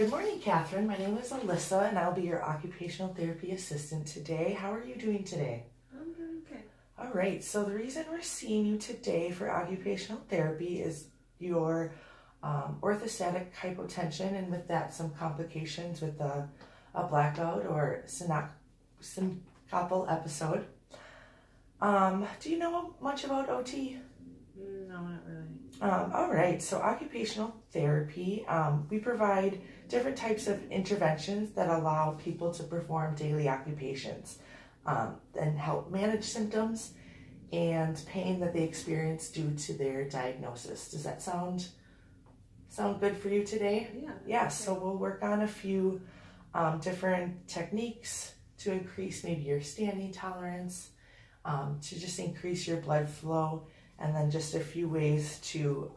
Good morning, Catherine. My name is Alyssa, and I'll be your occupational therapy assistant today. How are you doing today? I'm doing okay. All right, so the reason we're seeing you today for occupational therapy is your orthostatic hypotension, and with that, some complications with a blackout or syncopal episode. Do you know much about OT? No, not really. All right, so occupational therapy, we provide different types of interventions that allow people to perform daily occupations and help manage symptoms and pain that they experience due to their diagnosis. Does that sound good for you today? Yeah. Yeah, so we'll work on a few different techniques to increase maybe your standing tolerance, to just increase your blood flow, and then just a few ways to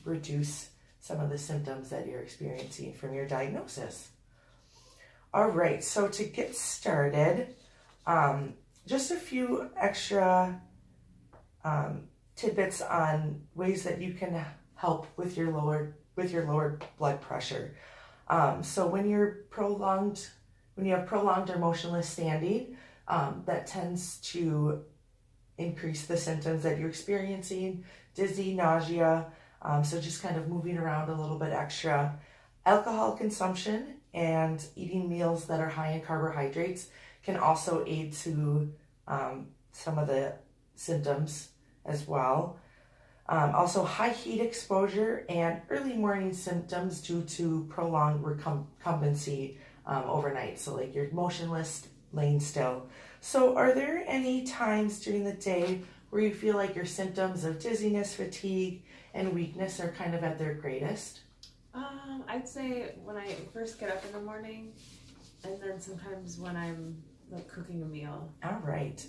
reduce some of the symptoms that you're experiencing from your diagnosis. All right, so to get started, just a few extra tidbits on ways that you can help with your lower blood pressure. So when you have prolonged or motionless standing, that tends to increase the symptoms that you're experiencing, dizzy, nausea, so just kind of moving around a little bit extra. Alcohol consumption and eating meals that are high in carbohydrates can also aid to some of the symptoms as well. Also, high heat exposure and early morning symptoms due to prolonged recumbency overnight. So like you're motionless, laying still. So are there any times during the day where you feel like your symptoms of dizziness, fatigue, and weakness are kind of at their greatest? I'd say when I first get up in the morning, and then sometimes when I'm like cooking a meal. All right,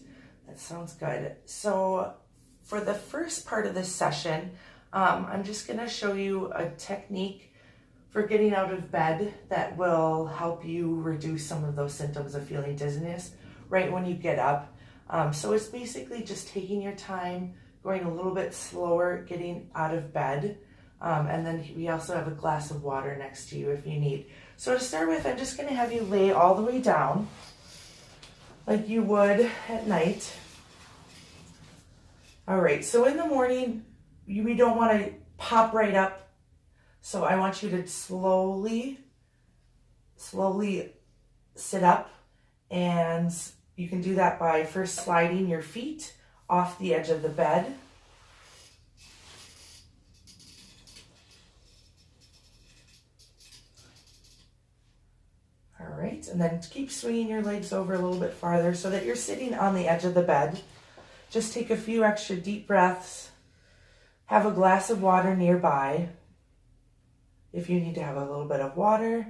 that sounds good. So for the first part of this session, I'm just going to show you a technique for getting out of bed that will help you reduce some of those symptoms of feeling dizziness right when you get up. So it's basically just taking your time, going a little bit slower, getting out of bed. And then we also have a glass of water next to you if you need. So to start with, I'm just going to have you lay all the way down like you would at night. All right, so in the morning, we don't want to pop right up. So I want you to slowly sit up, and you can do that by first sliding your feet off the edge of the bed. All right, and then keep swinging your legs over a little bit farther so that you're sitting on the edge of the bed. Just take a few extra deep breaths. Have a glass of water nearby if you need to have a little bit of water.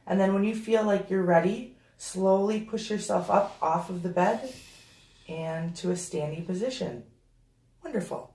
And then when you feel like you're ready, slowly push yourself up off of the bed and to a standing position. Wonderful.